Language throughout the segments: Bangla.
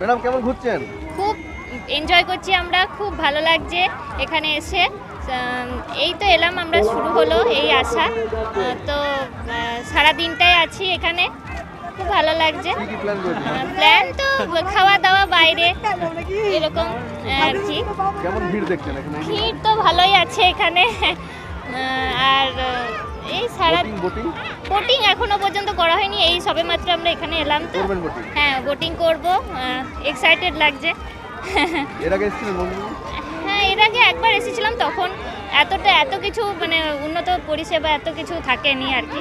ম্যাডাম কেমন ঘুরছেন? খুব এনজয় করছি আমরা, খুব ভালো লাগছে এখানে এসে। এই তো এলাম আমরা, শুরু হলো এই আসা। তো সারা দিনটাই আছি এখানে, খুব ভালো লাগছে। কি প্ল্যান করেছেন? প্ল্যান তো খাওয়া দাওয়া বাইরে এরকম আর কি। কেমন ভিড় দেখছেন এখানে? ভিড় তো ভালোই আছে এখানে। আর এই সারা বোটিং এখনো পর্যন্ত করা হয়নি, এই সবেমাত্র আমরা এখানে এলাম তো। হ্যাঁ, বোটিং করব, এক্সাইটেড লাগছে। এর আগে এসেছিলেন বন্ধু? হ্যাঁ, এর আগে একবার এসেছিলাম, তখন এত কিছু মানে উন্নত পরিষেবা এত কিছু থাকেনি আর কি।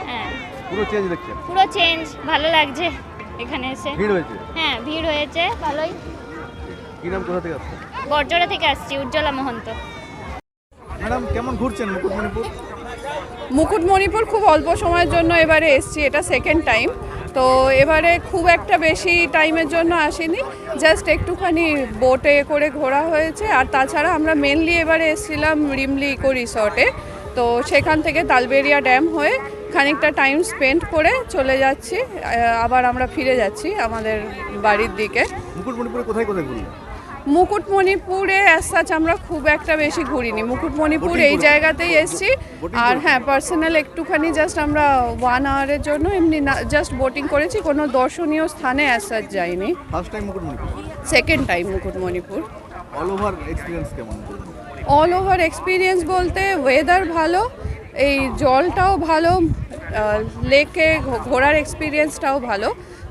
হ্যাঁ, পুরো চেঞ্জ দেখছেন? পুরো চেঞ্জ, ভালো লাগছে এখানে এসে। ভিড় হয়েছে? হ্যাঁ, ভিড় হয়েছে ভালোই। কি নাম, কোথা থেকে আসছেন? বড়জোড়া থেকে আসছি, উজ্জ্বলা মহন্ত। ম্যাডাম কেমন ঘুরছেন মুকুটমণিপুর? মুকুটমণিপুর খুব অল্প সময়ের জন্য এবারে এসছি, এটা সেকেন্ড টাইম। তো এবারে খুব একটা বেশি টাইমের জন্য আসিনি, জাস্ট একটুখানি বোটে করে ঘোরা হয়েছে। আর তাছাড়া আমরা মেনলি এবারে এসেছিলাম রিমলি ইকো রিসর্টে। তো সেখান থেকে তালবেরিয়া ড্যাম হয়ে খানিকটা টাইম স্পেন্ড করে চলে যাচ্ছি, আবার আমরা ফিরে যাচ্ছি আমাদের বাড়ির দিকে। মুকুটমণিপুরে কোথায় কোথায় ঘুরলেন? মুকুটমণিপুরে অ্যাজ সাচ আমরা খুব একটা বেশি ঘুরিনি। মুকুটমণিপুর এই জায়গাতেই এসেছি। আর হ্যাঁ, পার্সোনাল একটুখানি জাস্ট আমরা 1 আওয়ারের জন্য এমনি জাস্ট বোটিং করেছি, কোনো দর্শনীয় স্থানে অ্যাজ সাচ যাইনি। First time Mukutmanipur? Second time Mukutmanipur. All over experience কেমন? অল ওভার এক্সপিরিয়েন্স বলতে ওয়েদার ভালো, এই জলটাও ভালো, লেকে ঘোরার এক্সপিরিয়েন্সটাও ভালো।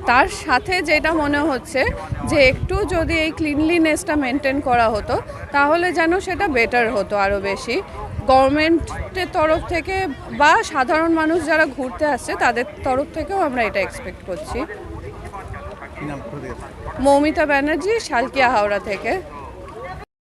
তার সাথে যেটা মনে হচ্ছে যে একটু যদি এই ক্লিনলিনেসটা মেনটেন করা হতো তাহলে যেন সেটা বেটার হতো আরও বেশি, গভর্নমেন্টের তরফ থেকে বা সাধারণ মানুষ যারা ঘুরতে আসছে তাদের তরফ থেকেও আমরা এটা এক্সপেক্ট করছি। কি নাম, কোথা থেকে আসছেন? মৌমিতা ব্যানার্জি, শালকিয়া হাওড়া থেকে।